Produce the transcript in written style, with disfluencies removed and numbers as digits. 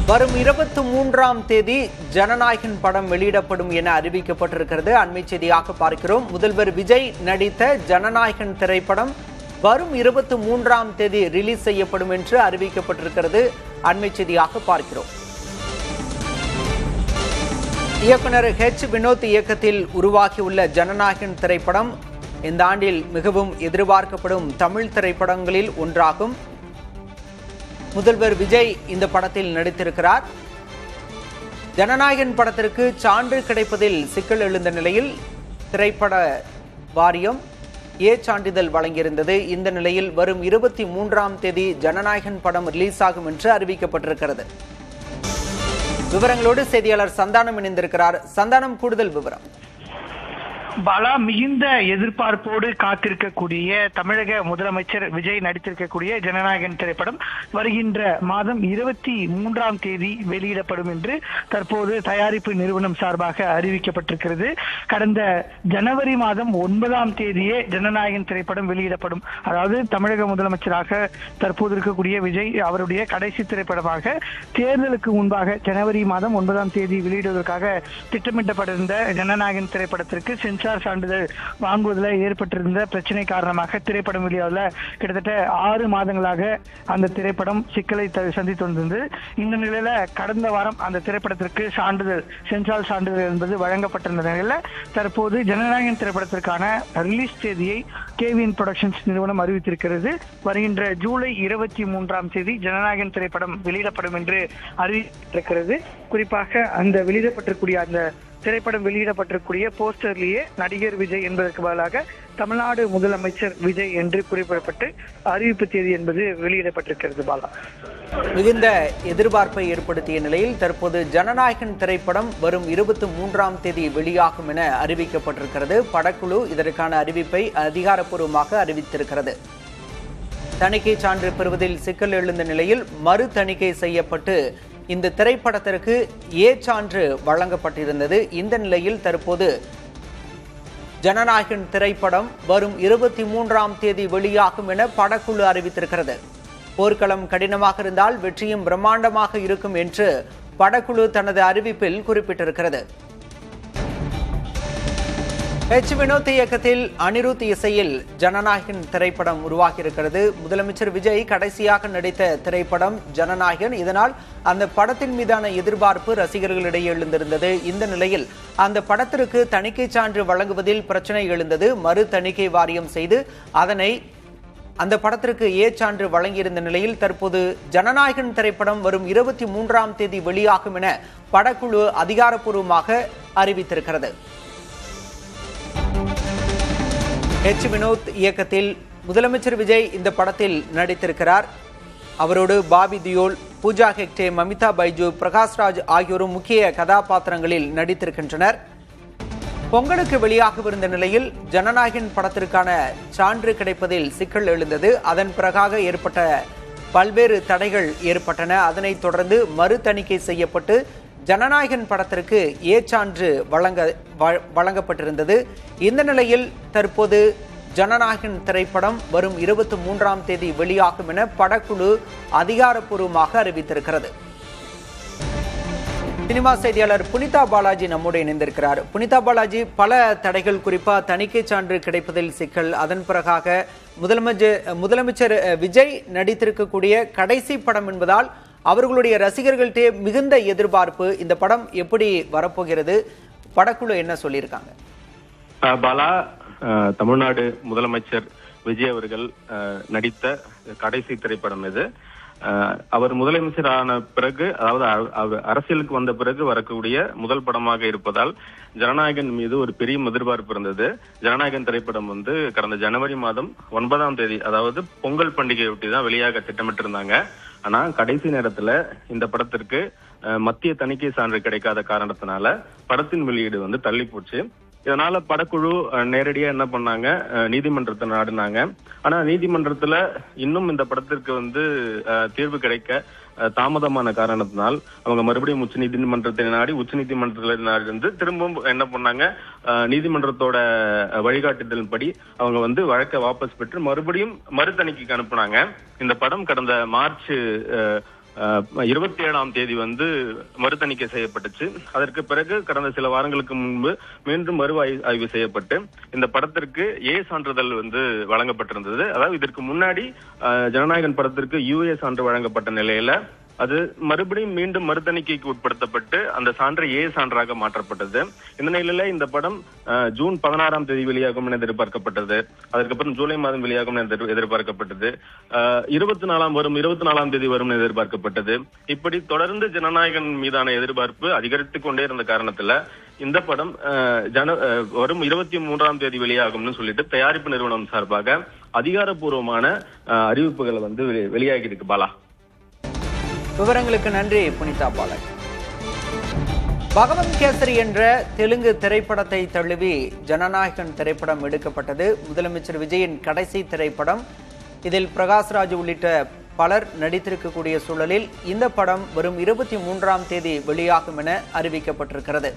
வரும் 23ஆம் தேதி ஜனநாயகன் படம் வெளியிடப்படும் என அறிவிக்கப்பட்டிருக்கிறது. அண்மை செய்தியாக பார்க்கிறோம். முதல்வர் விஜய் நடித்த ஜனநாயகன் திரைப்படம் வரும் 23ஆம் தேதி ரிலீஸ் செய்யப்படும் என்று அறிவிக்கப்பட்டிருக்கிறது. அண்மை செய்தியாக பார்க்கிறோம். இயக்குனர் வினோத் இயக்கத்தில் உருவாகியுள்ள ஜனநாயகன் திரைப்படம் இந்த ஆண்டில் மிகவும் எதிர்பார்க்கப்படும் தமிழ் திரைப்படங்களில் ஒன்றாகும். முதல்வர் விஜய் இந்த படத்தில் நடித்திருக்கிறார். ஜனநாயகன் படத்திற்கு சான்று கிடைப்பதில் சிக்கல் எழுந்த நிலையில் திரைப்பட வாரியம் சான்றிதழ் வழங்கியிருந்தது. இந்த நிலையில் வரும் 23ஆம் தேதி ஜனநாயகன் படம் ரிலீஸ் ஆகும் என்று அறிவிக்கப்பட்டிருக்கிறது. விவரங்களோடு செய்தியாளர் சந்தானம் இணைந்திருக்கிறார். சந்தானம், கூடுதல் விவரம். பாலா, மிகுந்த எதிர்பார்ப்போடு காத்திருக்கக்கூடிய தமிழக முதலமைச்சர் விஜய் நடித்திருக்கக்கூடிய ஜனநாயகன் திரைப்படம் வருகின்ற மாதம் 23ஆம் தேதி வெளியிடப்படும் என்று தற்போது தயாரிப்பு நிறுவனம் சார்பாக அறிவிக்கப்பட்டிருக்கிறது. கடந்த ஜனவரி மாதம் 9ஆம் தேதியே ஜனநாயகன் திரைப்படம் வெளியிடப்படும். அதாவது தமிழக முதலமைச்சராக தற்போது இருக்கக்கூடிய விஜய் அவருடைய கடைசி திரைப்படமாக தேர்தலுக்கு முன்பாக ஜனவரி மாதம் 9ஆம் தேதி வெளியிடுவதற்காக திட்டமிட்டப்பட்டிருந்த ஜனநாயகன் திரைப்படத்திற்கு சென்சார் சான்றிதழ் வாங்குவதில் ஏற்பட்டிருந்த பிரச்சனை காரணமாக திரைப்படம் வெளியாவதில் கிட்டத்தட்ட 6 மாதங்களாக அந்த திரைப்படம் சிக்கலை சந்தித்து வந்தது. இந்த நிலையில கடந்த வாரம் அந்த திரைப்படத்திற்கு சென்சார் சான்றிதழ் என்பது வழங்கப்பட்டிருந்த நிலையில தற்போது ஜனநாயகன் திரைப்படத்திற்கான ரிலீஸ் தேதியை கேவிஎன் புரொடக்ஷன்ஸ் நிறுவனம் அறிவித்திருக்கிறது. வருகின்ற ஜூலை 23ஆம் தேதி ஜனநாயகன் திரைப்படம் வெளியிடப்படும் என்று அறிவித்திருக்கிறது. குறிப்பாக அந்த திரைப்படம் வெளியிடப்பட்டிருக்கூடிய போஸ்டர்லேயே நடிகர் விஜய் என்பதற்கு பதிலாக தமிழ்நாடு முதலமைச்சர் விஜய் என்று குறிப்பிடப்பட்டு அறிவிப்பு தேதி என்பது வெளியிடப்பட்டிருக்கிறது. பாலா, மிகுந்த எதிர்பார்ப்பை ஏற்படுத்திய நிலையில் தற்போது ஜனநாயகன் திரைப்படம் வரும் 23ஆம் தேதி வெளியாகும் என அறிவிக்கப்பட்டிருக்கிறது. படக்குழு இதற்கான அறிவிப்பை அதிகாரப்பூர்வமாக அறிவித்திருக்கிறது. தணிக்கை சான்று பெறுவதில் சிக்கல் எழுந்த நிலையில் மறு தணிக்கை செய்யப்பட்டு இந்த திரைப்படத்திற்கு சான்று வழங்கப்பட்டிருந்தது. இந்த நிலையில் தற்போது ஜனநாயகன் திரைப்படம் வரும் 23ஆம் தேதி வெளியாகும் என படக்குழு அறிவித்திருக்கிறது. போர்க்களம் கடினமாக இருந்தால் வெற்றியும் பிரம்மாண்டமாக இருக்கும் என்று படக்குழு தனது அறிவிப்பில் குறிப்பிட்டிருக்கிறது. வினோத் இயக்கத்தில் அனிருத் இசையில் ஜனநாயகன் திரைப்படம் உருவாகியிருக்கிறது. முதலமைச்சர் விஜய் கடைசியாக நடித்த திரைப்படம் ஜனநாயகன். இதனால் அந்த படத்தின் மீதான எதிர்பார்ப்பு ரசிகர்களிடையே எழுந்திருந்தது. இந்த நிலையில் அந்த படத்திற்கு தணிக்கை சான்று வழங்குவதில் பிரச்சனை எழுந்தது. மறு தணிக்கை வாரியம் செய்து அதனை அந்த படத்திற்கு சான்று வழங்கியிருந்த நிலையில் தற்போது ஜனநாயகன் திரைப்படம் வரும் 23ஆம் தேதி வெளியாகும் என படக்குழு அதிகாரப்பூர்வமாக அறிவித்திருக்கிறது. வினோத் இயக்கத்தில் முதலமைச்சர் விஜய் இந்த படத்தில் நடித்திருக்கிறார். அவரோடு பாபி தியோல், பூஜா ஹெக்டே, மமிதா பைஜு, பிரகாஷ்ராஜ் ஆகியோரும் முக்கிய கதாபாத்திரங்களில் நடித்திருக்கின்றனர். பொங்கலுக்கு வெளியாகவிருந்த நிலையில் ஜனநாயகன் படத்திற்கான சான்று கிடைப்பதில் சிக்கல் எழுந்தது. அதன் பிறகாக ஏற்பட்ட பல்வேறு தடைகள் ஏற்பட்டன. அதனைத் தொடர்ந்து மறு தணிக்கை செய்யப்பட்டு ஜனநாயகன் படத்திற்கு சான்று வழங்கப்பட்டிருந்தது. இந்த நிலையில் தற்போது ஜனநாயகன் திரைப்படம் வரும் 23ஆம் தேதி வெளியாகும் என படக்குழு அதிகாரப்பூர்வமாக அறிவித்திருக்கிறது. சினிமா செய்தியாளர் புனிதா பாலாஜி நம்மோடு இணைந்திருக்கிறார். புனிதா பாலாஜி, பல தடைகள், குறிப்பா தணிக்கை சான்று கிடைப்பதில் சிக்கல், அதன் பிறகாக முதலமைச்சர் விஜய் நடித்திருக்கக்கூடிய கடைசி படம் என்பதால் அவர்களுடைய ரசிகர்கள்டே மிகுந்த எதிர்பார்ப்பு. இந்த படம் எப்படி வரப்போகிறது? படக்குழு என்ன சொல்லியிருக்காங்க? பாலா, தமிழ்நாடு முதலமைச்சர் விஜய் அவர்கள் நடித்த கடைசி திரைப்படம் இது. அவர் முதலமைச்சரான பிறகு, அதாவது அரசியலுக்கு வந்த பிறகு வரக்கூடிய முதல் படமாக இருப்பதால் ஜனநாயகன் மீது ஒரு பெரிய எதிர்பார்ப்பு இருந்தது. ஜனநாயகன் திரைப்படம் கடந்த ஜனவரி மாதம் 9ஆம் தேதி, அதாவது பொங்கல் பண்டிகையொட்டி தான் வெளியாக திட்டமிட்டிருந்தாங்க. ஆனா கடைசி நேரத்துல இந்த படத்திற்கு மத்திய தணிக்கை சான்று கிடைக்காத காரணத்தினால படத்தின் வெளியீடு தள்ளி போச்சு. இதனால படக்குழு நேரடியா என்ன பண்ணாங்க, நீதிமன்றத்தை நாடினாங்க. ஆனா நீதிமன்றத்துல இன்னும் இந்த படத்திற்கு தீர்வு கிடைக்க தாமதமான காரணத்தினால் அவங்க மறுபடியும் உச்ச நீதிமன்றத்தை நாடி உச்சநீதிமன்றத்திலிருந்து திரும்பவும் என்ன பண்ணாங்க, நீதிமன்றத்தோட வழிகாட்டுதலின்படி அவங்க வழக்கை வாபஸ் பெற்று மறுபடியும் மறு தணிக்கைக்கு அனுப்புனாங்க. இந்த படம் கடந்த மார்ச் 27ஆம் தேதி வந்து மறுதணிக்கை செய்யப்பட்டுச்சு. அதற்கு பிறகு கடந்த சில வாரங்களுக்கு முன்பு மீண்டும் மறு ஆய்வு செய்யப்பட்டு இந்த படத்திற்கு ஏ சான்றிதழ் வந்து வழங்கப்பட்டிருந்தது. அதாவது இதற்கு முன்னாடி ஜனநாயகன் படத்திற்கு யுஏ சான்று வழங்கப்பட்ட நிலையில அது மறுபடியும் மீண்டும் மறுதணிக்கைக்கு உட்படுத்தப்பட்டு அந்த சான்று ஏ சான்றாக மாற்றப்பட்டது. இந்த நிலையில இந்த படம் ஜூன் 16ஆம் தேதி வெளியாகும் என எதிர்பார்க்கப்பட்டது. அதுக்கப்புறம் ஜூலை மாதம் வெளியாகும் என எதிர்பார்க்கப்பட்டது. 24ஆம் தேதி வரும் என எதிர்பார்க்கப்பட்டது. இப்படி தொடர்ந்து ஜனநாயகன் மீதான எதிர்பார்ப்பு அதிகரித்துக் கொண்டே இருந்த காரணத்துல இந்த படம் வரும் 23ஆம் தேதி வெளியாகும்னு சொல்லிட்டு தயாரிப்பு நிறுவனம் சார்பாக அதிகாரப்பூர்வமான அறிவிப்புகளை வந்து வெளியாகி இருக்கு. பாலா, விவரங்களுக்கு நன்றி புனிதா பாலன். பகவந்த் கேசரி என்ற தெலுங்கு திரைப்படத்தை தழுவி ஜனநாயகன் திரைப்படம் எடுக்கப்பட்டது. முதலமைச்சர் விஜயின் கடைசி திரைப்படம். இதில் பிரகாஷ்ராஜ் உள்ளிட்ட பலர் நடித்திருக்கக்கூடிய சூழலில் இந்த படம் வரும் 23ஆம் தேதி வெளியாகும் என அறிவிக்கப்பட்டிருக்கிறது.